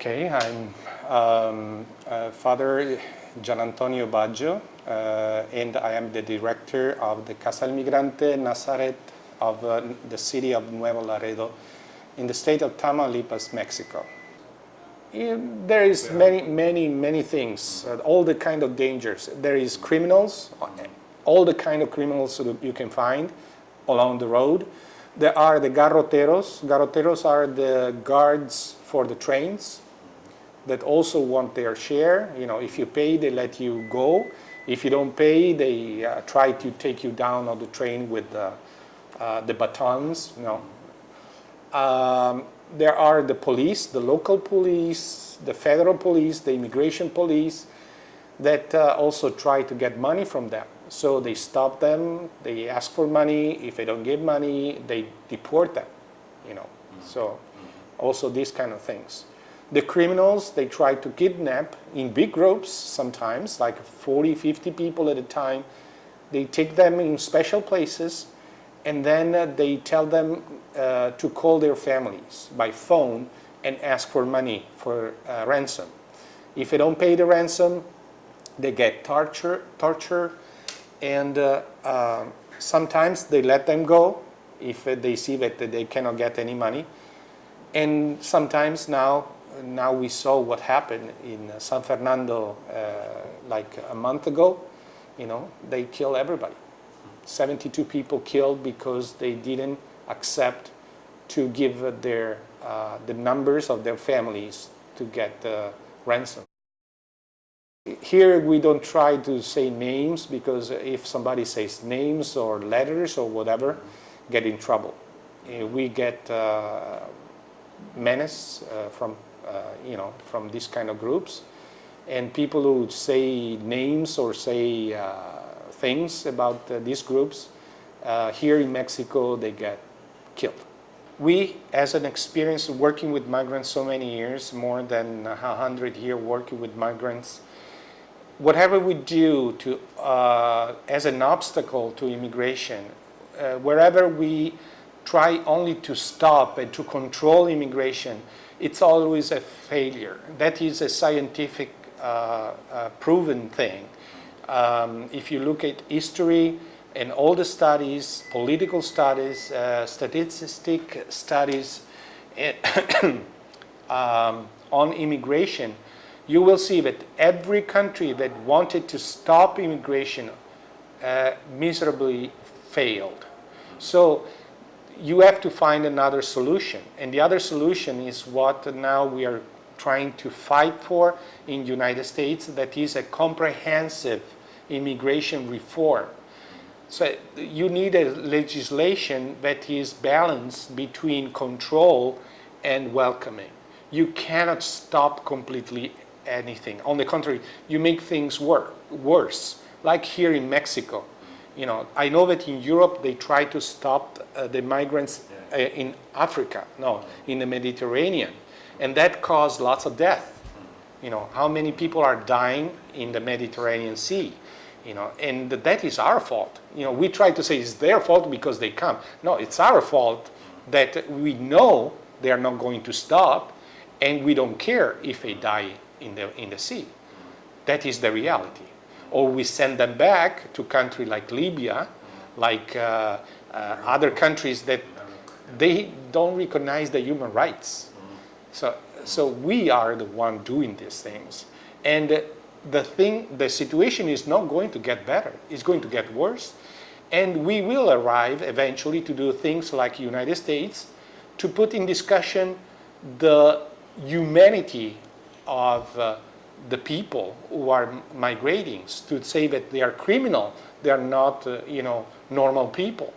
Okay, I'm Father Gian Antonio Baggio, and I am the director of the Casa Migrante Nazareth of the city of Nuevo Laredo in the state of Tamaulipas, Mexico. There is many things, all the kind of dangers. There is criminals, all the kind of criminals that you can find along the road. There are the garroteros. Garroteros are the guards for the trains that also want their share. You know, if you pay, they let you go. If you don't pay, they try to take you down on the train with the batons. You know. There are the police, the local police, the federal police, the immigration police that also try to get money from them. So they stop them, they ask for money. If they don't give money, they deport them, you know. So also these kind of things. The criminals, they try to kidnap in big groups sometimes, like 40, 50 people at a time. They take them in special places, and then they tell them to call their families by phone and ask for money for ransom. If they don't pay the ransom, they get torture, and sometimes they let them go if they see that they cannot get any money. And sometimes now we saw what happened in San Fernando like a month ago. You know, they kill everybody. 72 people killed because they didn't accept to give their the numbers of their families to get the ransom. Here we don't try to say names, because if somebody says names or letters or whatever, get in trouble. We get menace from you know, from these kind of groups, and people who say names or say things about these groups here in Mexico, they get killed. We, as an experience working with migrants so many years, more than 100 years working with migrants, whatever we do to as an obstacle to immigration, wherever we try only to stop and to control immigration, it's always a failure. That is a scientific proven thing. If you look at history and all the studies, political studies, statistic studies on immigration, you will see that every country that wanted to stop immigration miserably failed. So you have to find another solution, and the other solution is what now we are trying to fight for in the United States, that is a comprehensive immigration reform. So you need a legislation that is balanced between control and welcoming. You cannot stop completely anything. On the contrary, you make things worse, like here in Mexico. You know, I know that in Europe they try to stop the migrants in Africa, in the Mediterranean, and that caused lots of death. You know, how many people are dying in the Mediterranean Sea? You know, and that is our fault. You know, we try to say it's their fault because they come. No, it's our fault that we know they are not going to stop, and we don't care if they die in the sea. That is the reality. Or we send them back to countries like Libya, like other countries that they don't recognize the human rights. So we are the one doing these things. And the situation is not going to get better. It's going to get worse. And we will arrive eventually to do things like United States, to put in discussion the humanity of the people who are migrating, to say that they are criminal, they are not you know, normal people,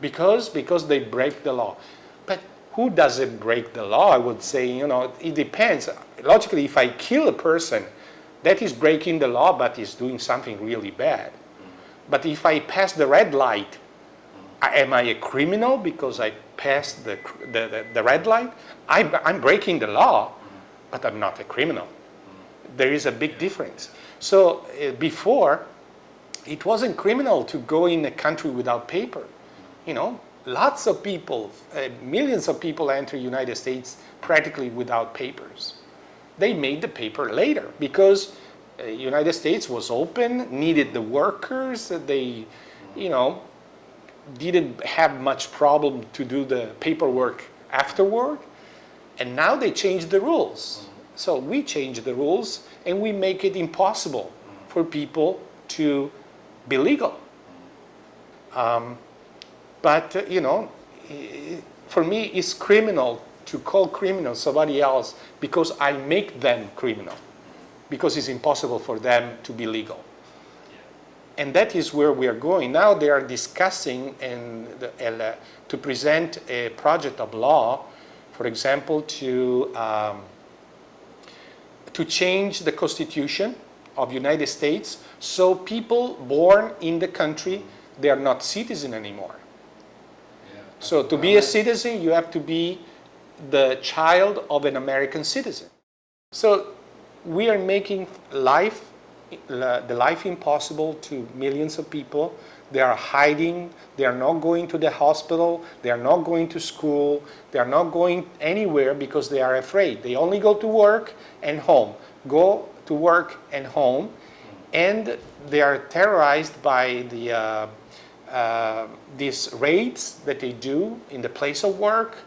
because they break the law. But who doesn't break the law? I would say, you know, it depends. Logically, if I kill a person, that is breaking the law, but is doing something really bad. But if I pass the red light, am I a criminal because I passed the red light? I'm breaking the law, but I'm not a criminal. There is a big difference. So before, it wasn't criminal to go in a country without paper. You know, lots of people, millions of people enter United States practically without papers. They made the paper later because United States was open, needed the workers. They, didn't have much problem to do the paperwork afterward. And now they changed the rules. So we change the rules and we make it impossible for people to be legal. But for me, it's criminal to call criminal somebody else because I make them criminal, because it's impossible for them to be legal. And that is where we are going. Now they are discussing to present a project of law, for example, to change the Constitution of United States so people born in the country, they are not citizens anymore. Yeah. So to be a citizen, you have to be the child of an American citizen. So we are making the life impossible to millions of people. They are hiding, they are not going to the hospital, they are not going to school, they are not going anywhere because they are afraid. They only go to work and home, go to work and home, and they are terrorized by these raids that they do in the place of work,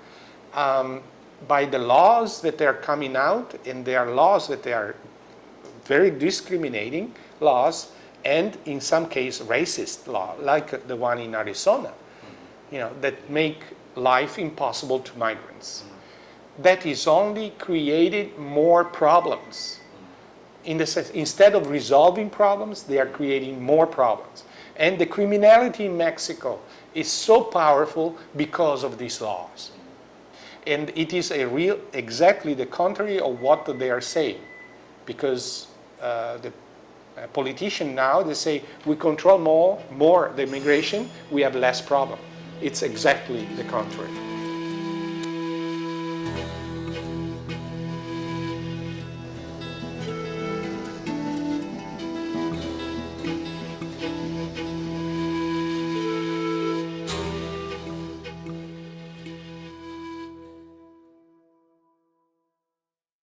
by the laws that they are coming out, and they are laws that they are very discriminating laws, and in some case racist law, like the one in Arizona, that make life impossible to migrants. That is only created more problems. Instead of resolving problems, they are creating more problems. And the criminality in Mexico is so powerful because of these laws. And it is exactly the contrary of what they are saying, because the politicians now, they say, we control more the immigration, we have less problem. It's exactly the contrary.